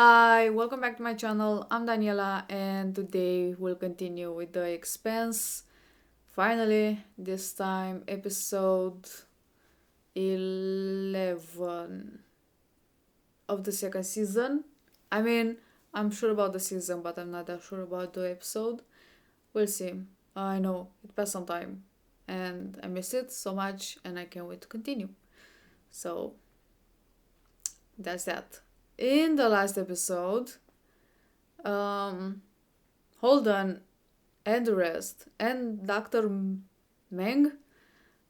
Hi, welcome back to my channel. I'm Daniela, and today we'll continue with the Expanse. Finally, this time episode 11 of the second season. I mean, I'm sure about the season, but I'm not that sure about the episode. We'll see. I know it passed some time, and I missed it so much, and I can't wait to continue. So that's that. In the last episode, um, Holden and the rest and Dr. Meng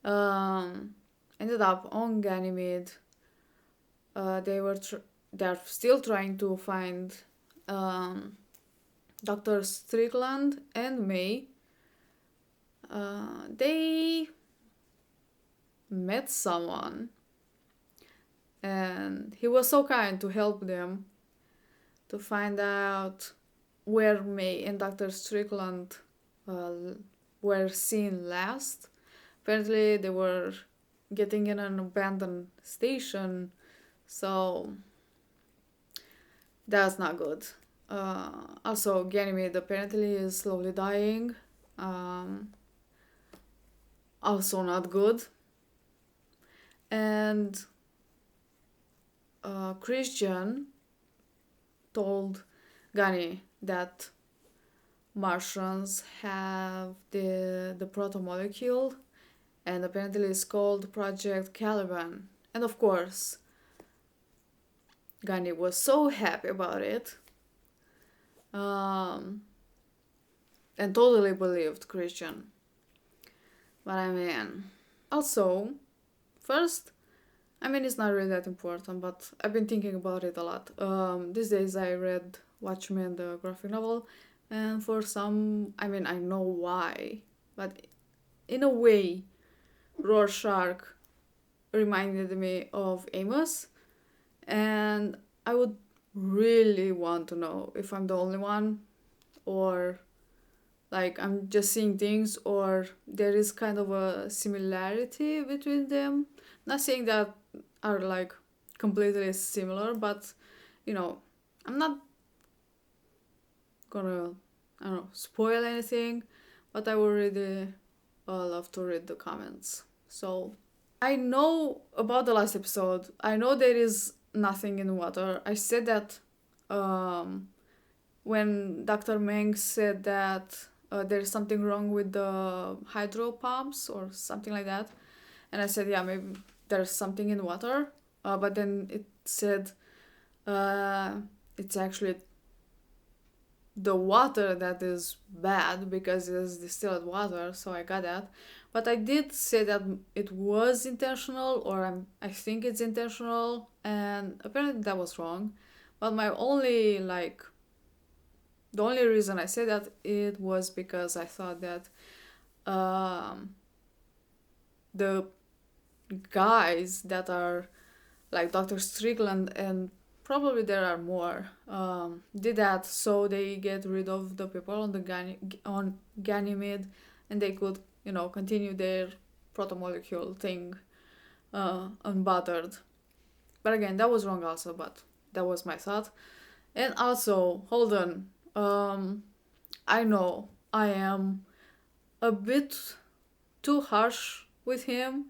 um, ended up on Ganymede. They're still trying to find um, Dr. Strickland and May. They met someone, and he was so kind to help them to find out where May and Dr. Strickland were seen last. Apparently, they were getting in an abandoned station, so that's not good. Also, Ganymede apparently is slowly dying. Also, not good. And Christian told Gani that Martians have the protomolecule, and apparently it's called Project Caliban. And of course, Gani was so happy about it, and totally believed Christian. But I mean, also, first, it's not really that important, but I've been thinking about it a lot. These days I read Watchmen, the graphic novel, and for some, I know why, but in a way, Rorschach reminded me of Amos, and I would really want to know if I'm the only one, or like I'm just seeing things, or there is kind of a similarity between them. Not saying that are like completely similar, but I'm not gonna, spoil anything, but I would really love to read the comments. So I know about the last episode. I know there is nothing in water. I said that when Dr. Meng said that there's something wrong with the hydro pumps or something like that. And I said, yeah, maybe there's something in water. But then it said it's actually the water that is bad because it's distilled water. So I got that. But I did say that it was intentional, or I think it's intentional. And apparently that was wrong. But my only, the only reason I say that it was because I thought that the guys that are like Dr. Strickland, and probably there are more, did that so they get rid of the people on Ganymede, and they could continue their protomolecule thing unbothered. But again, that was wrong also, but that was my thought. And also, hold on, I know I am a bit too harsh with him.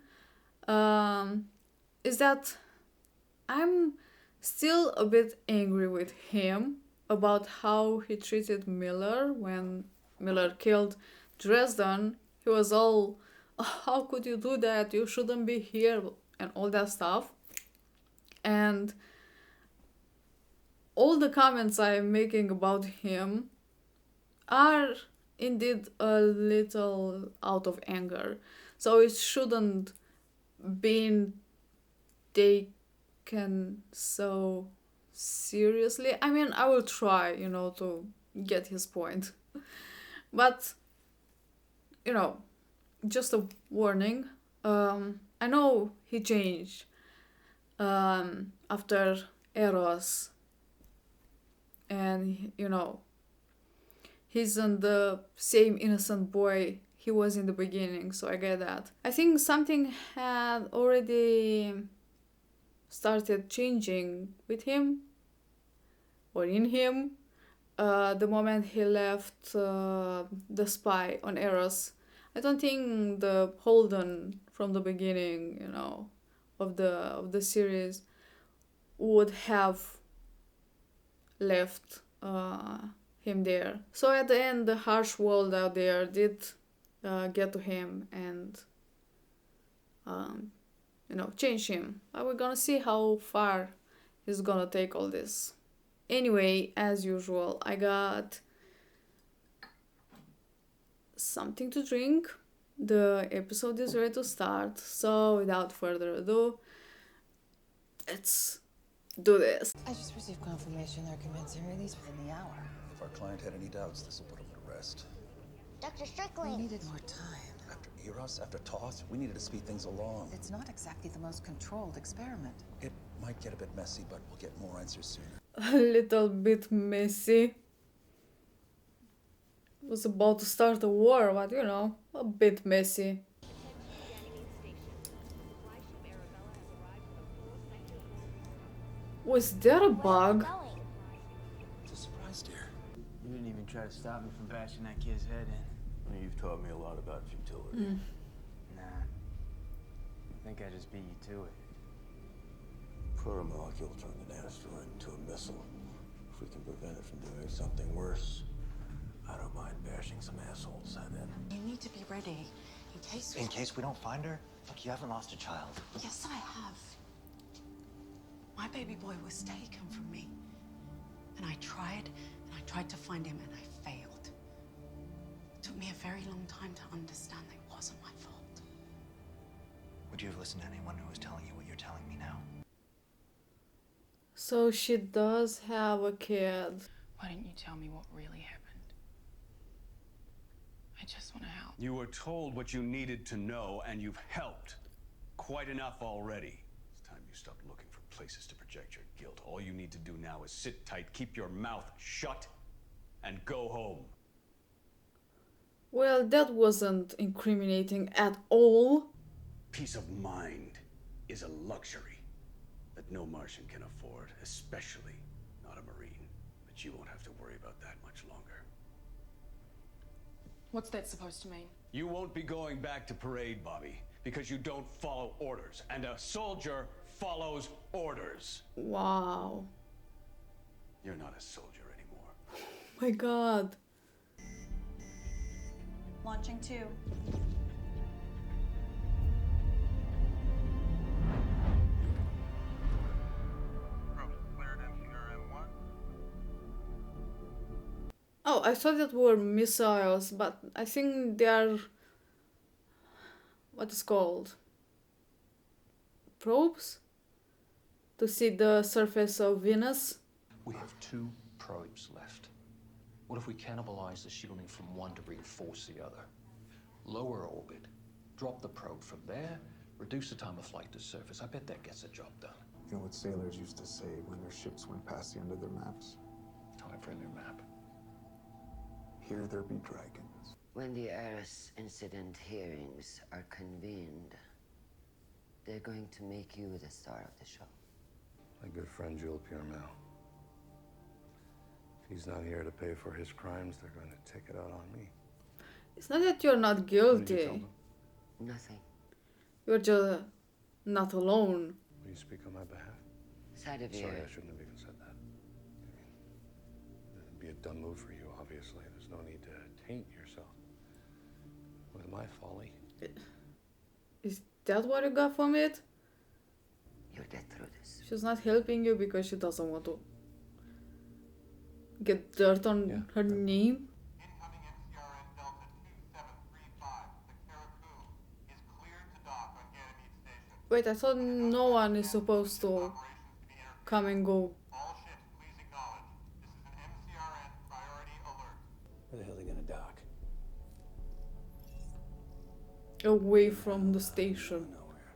Is that I'm still a bit angry with him about how he treated Miller when Miller killed Dresden. He was all, "Oh, how could you do that? You shouldn't be here," and all that stuff. And all the comments I'm making about him are indeed a little out of anger. So it shouldn't be taken so seriously. I will try, to get his point. But, just a warning. I know he changed after Eros, and he's not the same innocent boy he was in the beginning, so I get that. I think something had already started changing with him, or in him. The moment he left the spy on Eros, I don't think the Holden from the beginning, of the series would have left him there. So at the end, the harsh world out there did get to him and change him. But we're gonna see how far he's gonna take all this. Anyway, as usual, I got something to drink. The episode is ready to start, so without further ado, let's do this. I just received confirmation they're commencing release within the hour. If our client had any doubts, this will put him to rest. Dr. We Strickland. needed more time. After Eros, after Toth, we needed to speed things along. It's not exactly the most controlled experiment. It might get a bit messy, but we'll get more answers sooner. A little bit messy. Was about to start a war, but a bit messy. Was there a bug? It's a surprise, dear. You didn't even try to stop me from bashing that kid's head in. Well, you've taught me a lot about futility. Nah. I think I just beat you to it. Protomolecule turned an asteroid into a missile. If we can prevent it from doing something worse, I don't mind bashing some assholes head in. You need to be ready In case we don't find her, look, you haven't lost a child. Yes, I have. My baby boy was taken from me. And I tried to find him and I failed. It took me a very long time to understand that it wasn't my fault. Would you have listened to anyone who was telling you what you're telling me now? So she does have a kid. Why didn't you tell me what really happened? I just want to help. You were told what you needed to know, and you've helped. Quite enough already. It's time you stopped looking for places to project your guilt. All you need to do now is sit tight, keep your mouth shut, and go home. Well, that wasn't incriminating at all. Peace of mind is a luxury that no Martian can afford, especially not a Marine. But you won't have to worry about that much longer. What's that supposed to mean? You won't be going back to parade, Bobby, because you don't follow orders, and a soldier follows orders. Wow. You're not a soldier anymore. Oh my god. Launching 2. Oh, I thought that were missiles, but I think they are what is called probes to see the surface of Venus. We have 2 probes left. What if we cannibalize the shielding from one to reinforce the other? Lower orbit, drop the probe from there, reduce the time of flight to surface. I bet that gets the job done. You know what sailors used to say when their ships went past the end of their maps? Time for a new map. Here there be dragons. When the Eris incident hearings are convened, they're going to make you the star of the show. My good friend Jules Piermel. If he's not here to pay for his crimes, they're going to take it out on me. It's not that you're not What did you tell guilty. them? Nothing. You're just not alone. Will you speak on my behalf? Side of Sorry, you. I shouldn't have even said that. It'd be a dumb move for you, obviously. There's no need to taint yourself with my folly. Is that what you got from it? You'll get through this. She's not helping you because she doesn't want to get dirt on her name. Incoming MCRN Delta 2735. The Caribou is cleared to dock on Ganymede Station. Wait, I thought no one is supposed to come and go. All ships, please acknowledge. This is an MCRN priority alert. Where the hell are they gonna dock? Away from the station. Nowhere.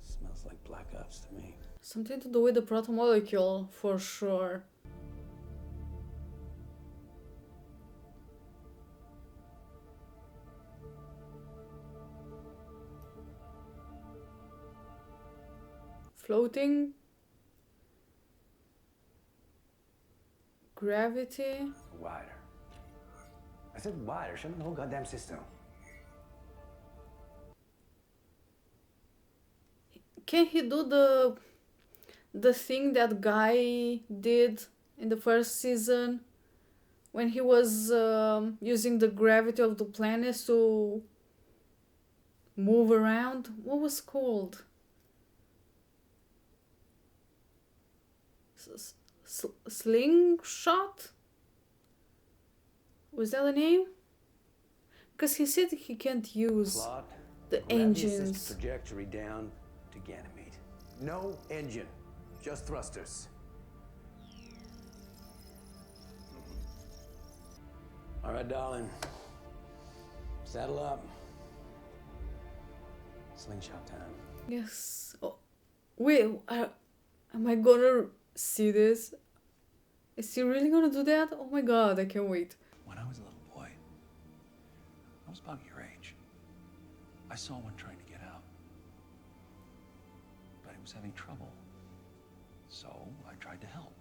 Smells like Black Ops to me. Something to do with the protomolecule, for sure. Floating? gravity. Wider. I said wider. Show me the whole goddamn system. Can he do the thing that guy did in the first season when he was using the gravity of the planets to move around? What was it called? Slingshot? Was that the name? Because he said he can't use Plot. the Gravity assist engines. trajectory down to Ganymede. No engine, just thrusters. All right, darling. Saddle up. Slingshot time. Yes. Oh, wait, am I gonna see this? Is he really gonna do that? Oh my god, I can't wait. When I was a little boy, I was about your age. I saw one trying to get out, but it was having trouble. So I tried to help.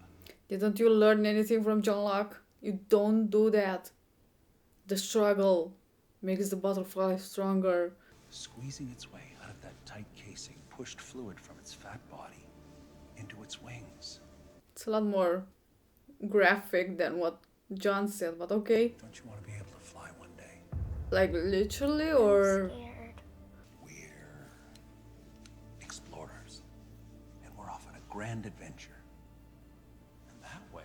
Didn't you learn anything from John Locke? You don't do that. The struggle makes the butterfly stronger. Squeezing its way out of that tight casing pushed fluid from its fat body into its wings. It's a lot more graphic than what John said, but okay. Don't you want to be able to fly one day? Like literally or... We're explorers, and we're off on a grand adventure. And that way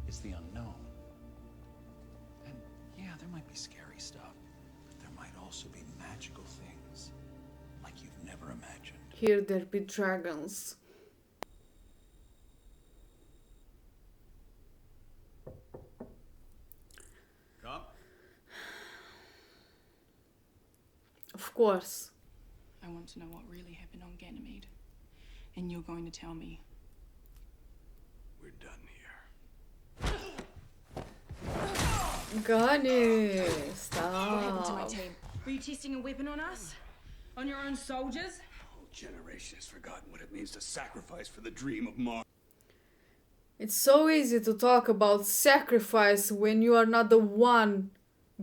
is the unknown. And yeah, there might be scary stuff, but there might also be magical things like you've never imagined. Here there be dragons. Come. Of course. I want to know what really happened on Ganymede. And you're going to tell me. We're done here. Gani, What happened to my stop. team? Were you testing a weapon on us? On your own soldiers? whole generation has forgotten what it means to sacrifice for the dream of Mars. It's so easy to talk about sacrifice when you are not the one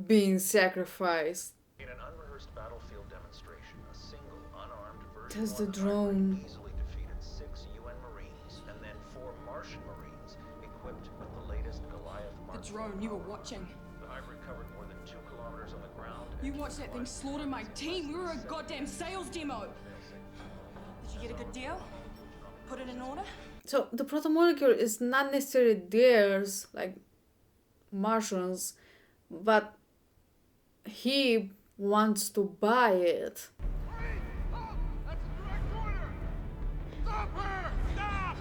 being sacrificed. In an unrehearsed battlefield demonstration, a single unarmed version There's the 1 drone. hybrid easily defeated 6 UN Marines and then 4 Martian Marines equipped with the latest Goliath The Mark drone, you were watching. The hybrid covered more than 2 kilometers on the ground. You watched that thing slaughter my team. We were a goddamn sales demo. Did you get a good deal? Put it in order? So the protomolecule is not necessarily theirs, like Martians, but he wants to buy it. That's a direct order! Stop her! Stop!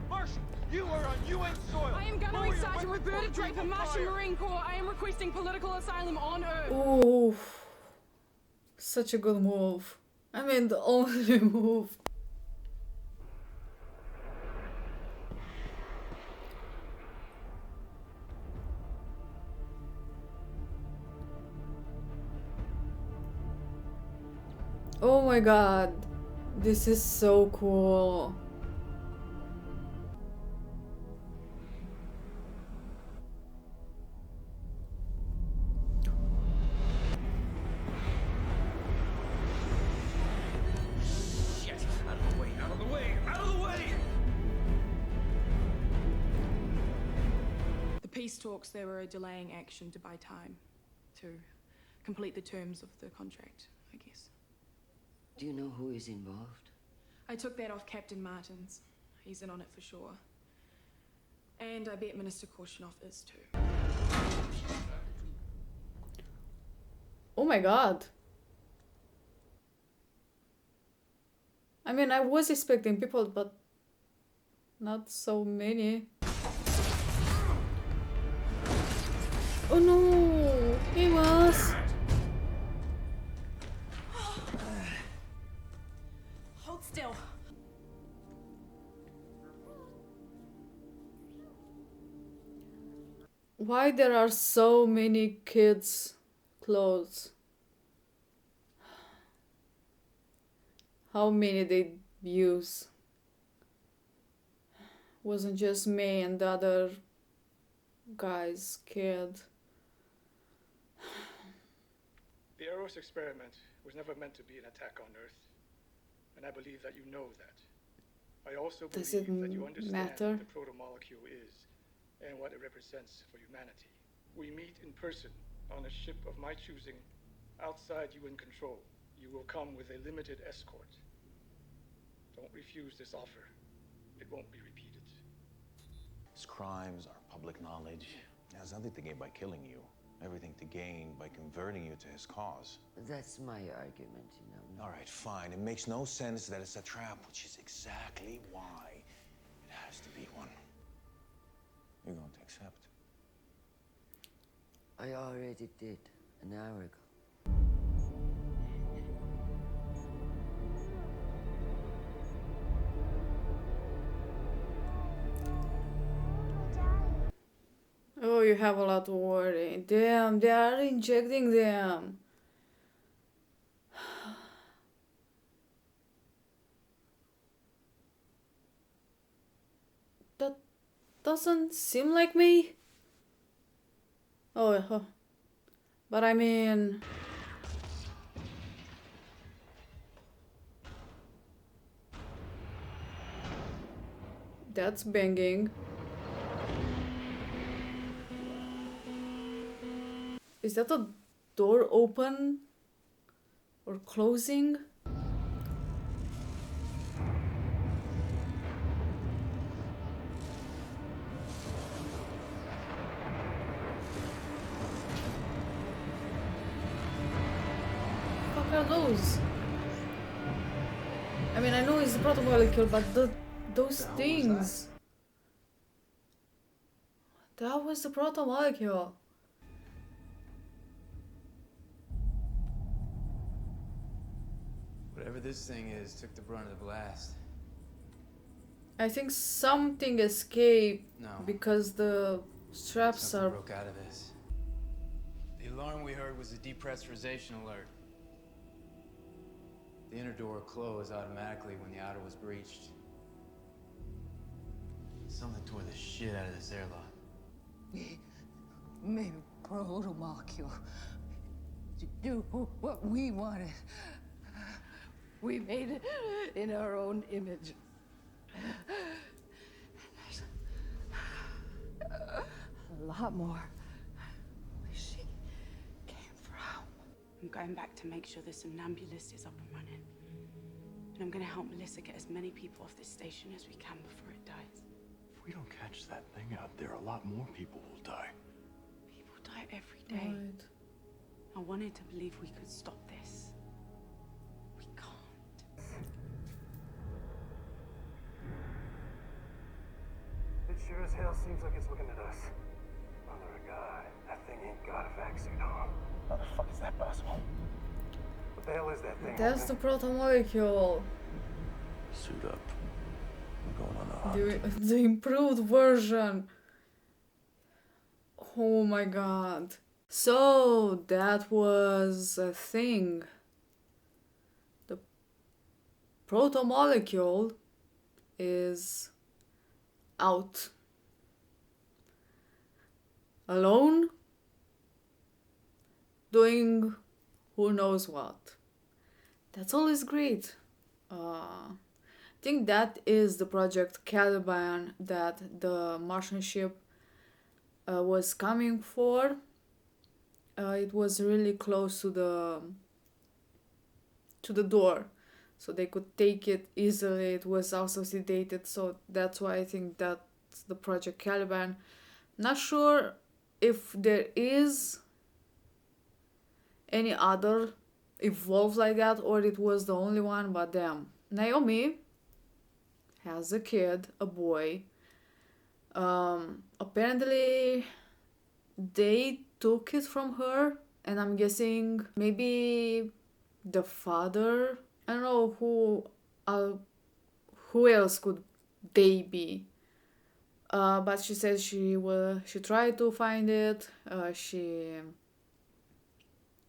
Marshal, you are on UN soil! I am Lower Gunnery your Sergeant weapons Roberta or Draper, we will Martian fire. Marine Corps. I am requesting political asylum on Earth. Ooh, such a good move. I mean, the only move. Oh my god, this is so cool. Shit! Out of the way! Out of the way! Out of the way! The peace talks, they were delaying action to buy time, to complete the terms of the contract, I guess. Do you know who is involved? I took that off Captain Martin's. He's in on it for sure. And I bet Minister Korshunov is too. Oh my god. I mean, I was expecting people, but not so many. Oh no, he was. Hold still. Why there are so many kids' clothes? How many they use? wasn't just me and the other guys scared. The Eros experiment was never meant to be an attack on Earth, and I believe that you know that. I also Does believe it that you understand matter? what the proto-molecule is and what it represents for humanity. We meet in person on a ship of my choosing, outside UN control. You will come with a limited escort. Don't refuse this offer. It won't be repeated. His crimes are public knowledge. He has nothing to gain by killing you. Everything to gain by converting you to his cause. That's my argument, you know. All right, fine. It makes no sense that it's a trap, which is exactly why it has to be one. You're going to accept. I already did, an hour ago. Oh, you have a lot to worry. Damn, they are injecting them. That doesn't seem like me. Oh, but I mean... That's banging. Is that a door open or closing? What the fuck are those? I mean, I know it's the proto-molecule, but those things. That was the proto-molecule. Whatever this thing is took the brunt of the blast. I think something escaped No. because the straps Something are... broke out of this. The alarm we heard was a depressurization alert. The inner door closed automatically when the outer was breached. Something tore the shit out of this airlock. We made a proto-molecule to do what we wanted. We made it in our own image. There's a lot more where she came from. I'm going back to make sure the somnambulist is up and running. And I'm going to help Melissa get as many people off this station as we can before it dies. If we don't catch that thing out there, a lot more people will die. People die every day. Right. I wanted to believe we could stop this. We can't. It sure as hell seems like it's looking at us. Mother of God, that thing ain't got a vaccine, huh? How the fuck is that possible? What the hell is that thing? That's the proto-molecule. Suit up. We're going on a hunt. The improved version. Oh my god. So that was a thing. The proto-molecule is out. Alone? Doing who knows what. That's always great. I think that is the Project Caliban that the Martian ship was coming for. It was really close to the door, so they could take it easily. It was also sedated, so that's why I think that's the Project Caliban. Not sure if there is any other evolved like that or it was the only one, but damn. Naomi has a kid, a boy. Apparently they took it from her, and I'm guessing maybe the father. I don't know who else could they be. But she said she tried to find it. She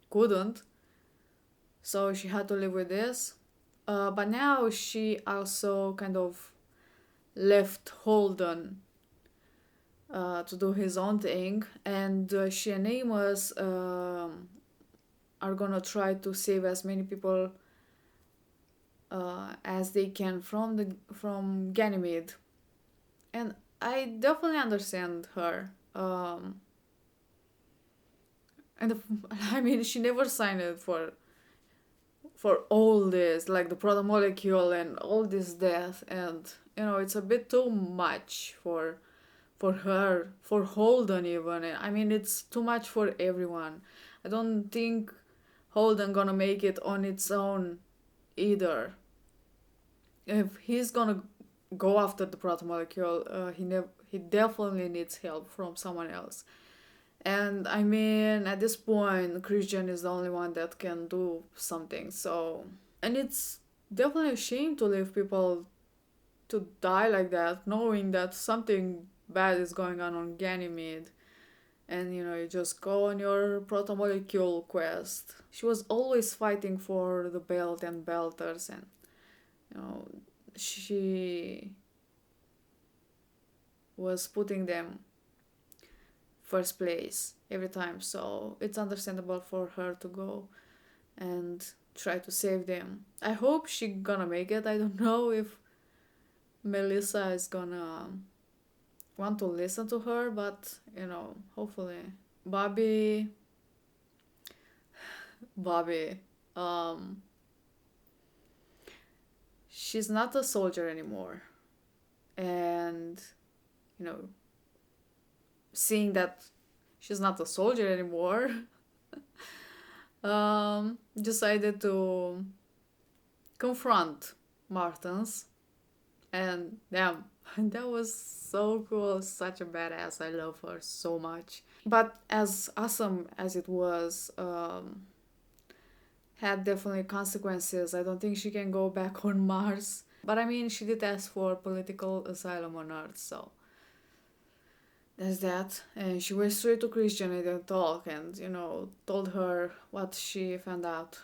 couldn't, so she had to live with this. But now she also kind of left Holden to do his own thing, and she and Amos are gonna try to save as many people as they can from Ganymede. And I definitely understand her. And I mean, she never signed it for all this, like the proto molecule and all this death, and it's a bit too much for her, for Holden even. I mean, it's too much for everyone. I don't think Holden gonna make it on its own either. If he's gonna go after the proto molecule, he definitely needs help from someone else. And I mean, at this point, Christian is the only one that can do something. So, and it's definitely a shame to leave people to die like that, knowing that something bad is going on Ganymede. And you just go on your proto-molecule quest. She was always fighting for the belt and belters, and she was putting them first place every time, so it's understandable for her to go and try to save them. I hope she gonna make it. I don't know if Melissa is gonna want to listen to her, but hopefully. Bobby, she's not a soldier anymore, and seeing that she's not a soldier anymore, decided to confront Martins, and damn, that was so cool. Such a badass. I love her so much. But as awesome as it was, had definitely consequences. I don't think she can go back on Mars. But I mean, she did ask for political asylum on Earth, so there's that. And she went straight to Christian and didn't talk, and told her what she found out.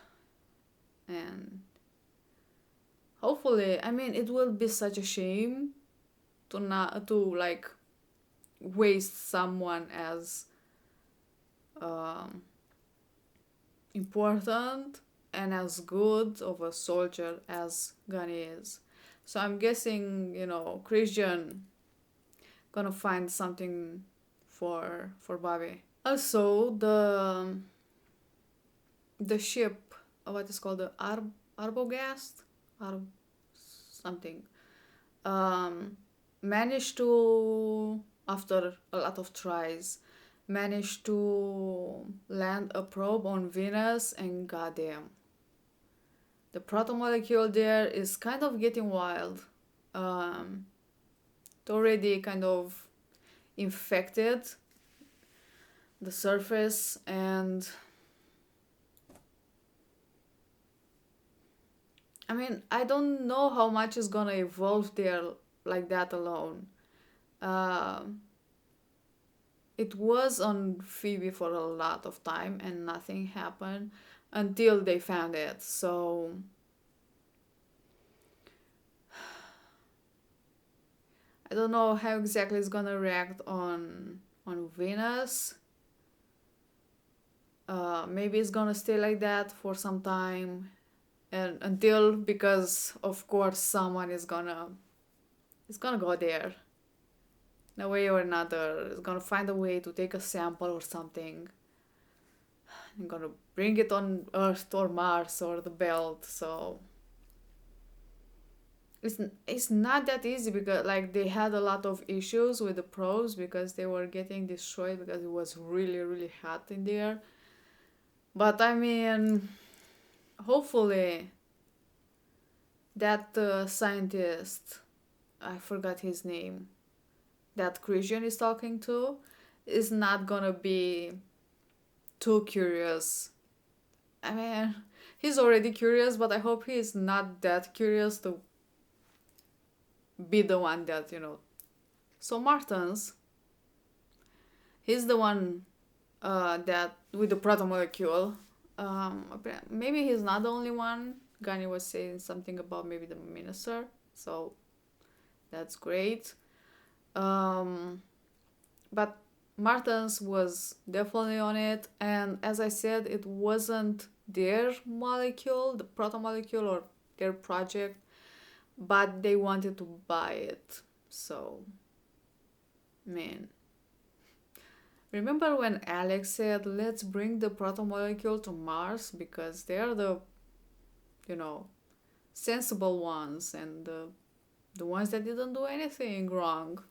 And hopefully, I mean, it will be such a shame to waste someone as important and as good of a soldier as Gunny is. So I'm guessing, Christian gonna find something for Bobby. Also, the ship, what is called the Arbogast, something, managed to, after a lot of tries, managed to land a probe on Venus, and goddamn, the protomolecule there is kind of getting wild. It already kind of infected the surface, and I mean, I don't know how much is gonna evolve there like that alone. It was on Phoebe for a lot of time and nothing happened until they found it. So I don't know how exactly it's gonna react on Venus. Maybe it's gonna stay like that for some time, and until, because of course someone is gonna go there. In a way or another, is gonna find a way to take a sample or something. I'm gonna bring it on Earth or Mars or the belt. So it's not that easy, because they had a lot of issues with the probes because they were getting destroyed because it was really, really hot in there. But I mean, hopefully that scientist, I forgot his name, that Christian is talking to, is not gonna be too curious. I mean, he's already curious, but I hope he's not that curious to be the one that, So Martins, he's the one that with the protomolecule. Maybe he's not the only one. Gunny was saying something about maybe the minister. So That's great. But Martin's was definitely on it, and as I said, it wasn't their molecule, the proto molecule, or their project, but they wanted to buy it. So, man. Remember when Alex said, let's bring the proto molecule to Mars because they're the, sensible ones and the ones that didn't do anything wrong?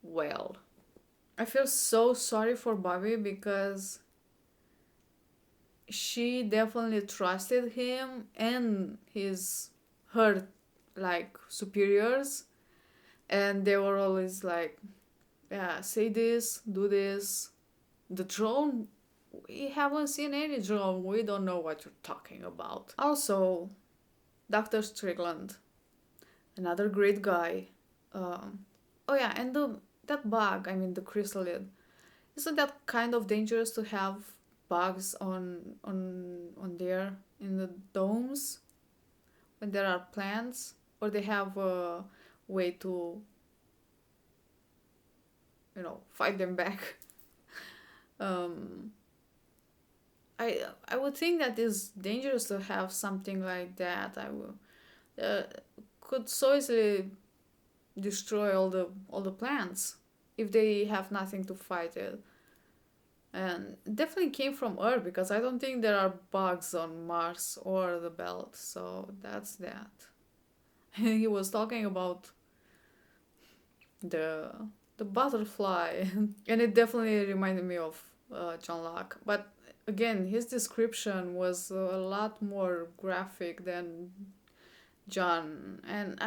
Well, I feel so sorry for Bobby because she definitely trusted him and her superiors, and they were always like, yeah, say this, do this. The drone, we haven't seen any drone, we don't know what you're talking about. Also, Dr. Strickland, another great guy. Oh yeah, and that bug, I mean the chrysalid, isn't that kind of dangerous to have bugs on there in the domes when there are plants, or they have a way to fight them back? um I would think that it's dangerous to have something like that. I will could so easily destroy all the plants if they have nothing to fight it. And it definitely came from Earth because I don't think there are bugs on Mars or the belt. So that's that. He was talking about the butterfly, and it definitely reminded me of John Locke. But again, his description was a lot more graphic than John, and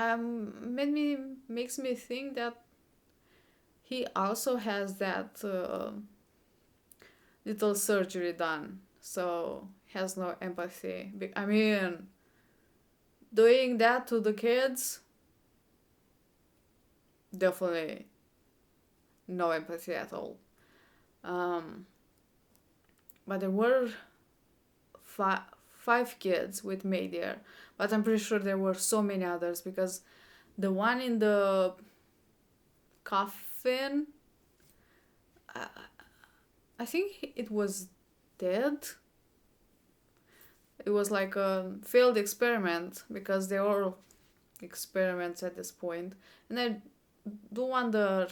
makes me think that he also has that little surgery done, so has no empathy. I mean, doing that to the kids, definitely no empathy at all. But there were five kids with May there, but I'm pretty sure there were so many others because the one in the coffin, I think it was dead. It was like a failed experiment because they were experiments at this point. And I do wonder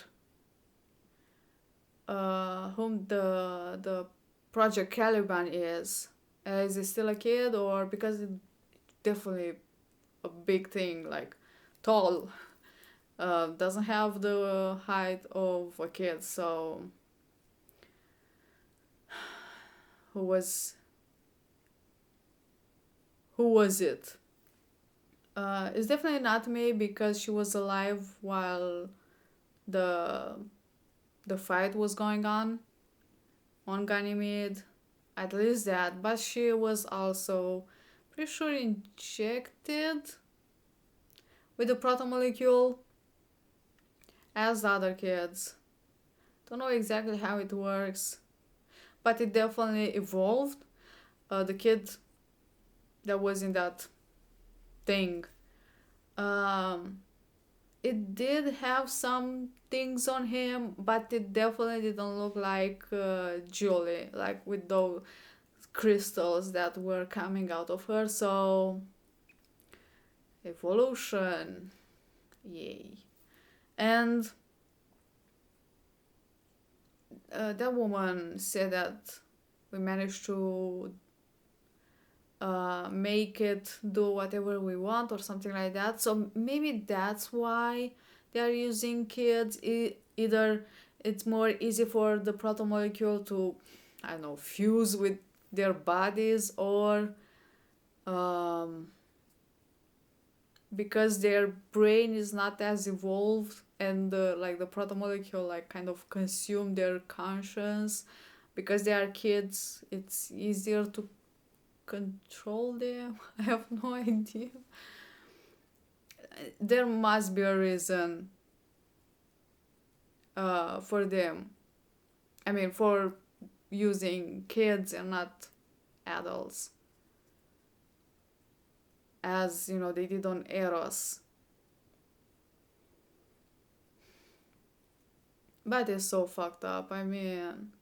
whom the Project Caliban is. Is he still a kid, or because it's definitely a big thing, like tall, doesn't have the height of a kid, so who was it? It's definitely not May because she was alive while the fight was going on Ganymede, at least that, but she was also pretty sure injected with the protomolecule as the other kids. Don't know exactly how it works, but it definitely evolved. The kid that was in that thing, it did have some things on him, but it definitely didn't look like Julie, like with those crystals that were coming out of her. So evolution, yay. And that woman said that we managed to make it do whatever we want or something like that. So maybe that's why they're using kids. Either it's more easy for the protomolecule to, I don't know, fuse with their bodies, or because their brain is not as evolved, and the protomolecule kind of consume their conscience. Because they are kids, it's easier to control them. I have no idea. There must be a reason for them. I mean, for using kids and not adults, as they did on Eros. That is so fucked up. I mean,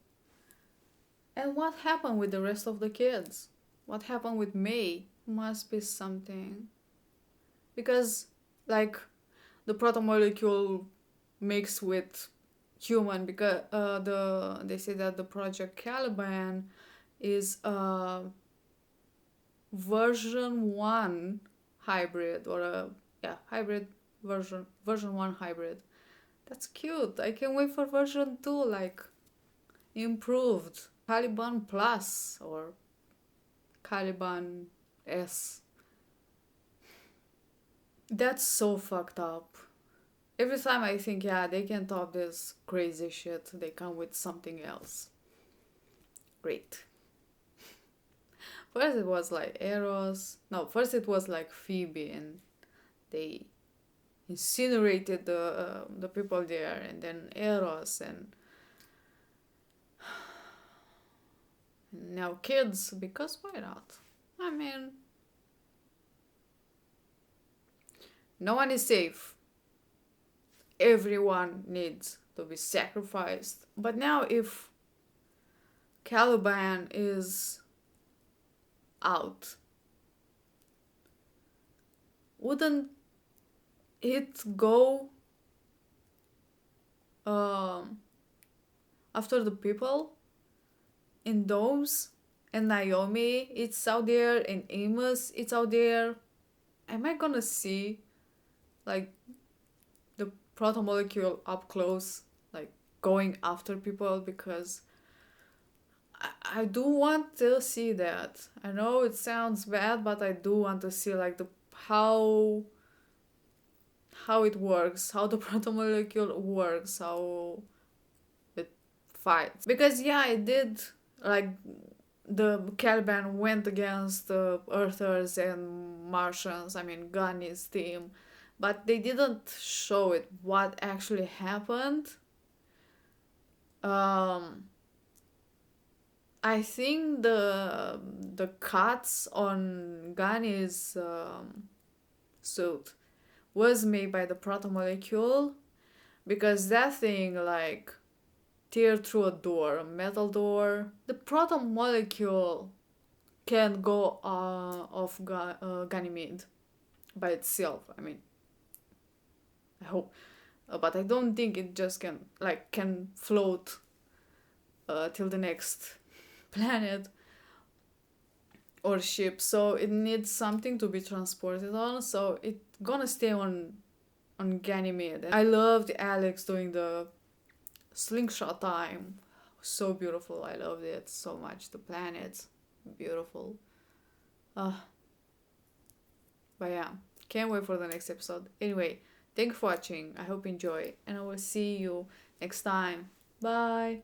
and what happened with the rest of the kids? What happened with May? Must be something. Because, like, the protomolecule mixed with human, because they say that the Project Caliban is a version 1 hybrid, or a hybrid version 1 hybrid. That's cute. I can't wait for version 2, like improved Caliban Plus or Caliban S. That's so fucked up. Every time I think, yeah, they can top this crazy shit, they come with something else. Great. First it was like Eros. No, first it was like Phoebe, and they incinerated the people there, and then Eros, and now kids, because why not? I mean, no one is safe. Everyone needs to be sacrificed. But now if Caliban is out, wouldn't it go after the people in domes? And Naomi, it's out there, and Amos, it's out there. Am I gonna see like the protomolecule up close, like going after people? Because I do want to see that. I know it sounds bad, but I do want to see like the how it works, how the protomolecule works, how it fights. Because yeah, it did, like, the Caliban went against the Earthers and Martians, I mean Gunny's team, but they didn't show it what actually happened. I think the cuts on Gunny's suit was made by the protomolecule, because that thing like teared through a door, a metal door. The protomolecule can go off Ganymede by itself. I mean, I hope, but I don't think it just can float till the next planet or ship. So it needs something to be transported on. So it's gonna stay on Ganymede. I loved Alex doing the slingshot time. So beautiful. I loved it so much. The planets, beautiful. But yeah, can't wait for the next episode. Anyway, thank you for watching. I hope you enjoy, and I will see you next time. Bye.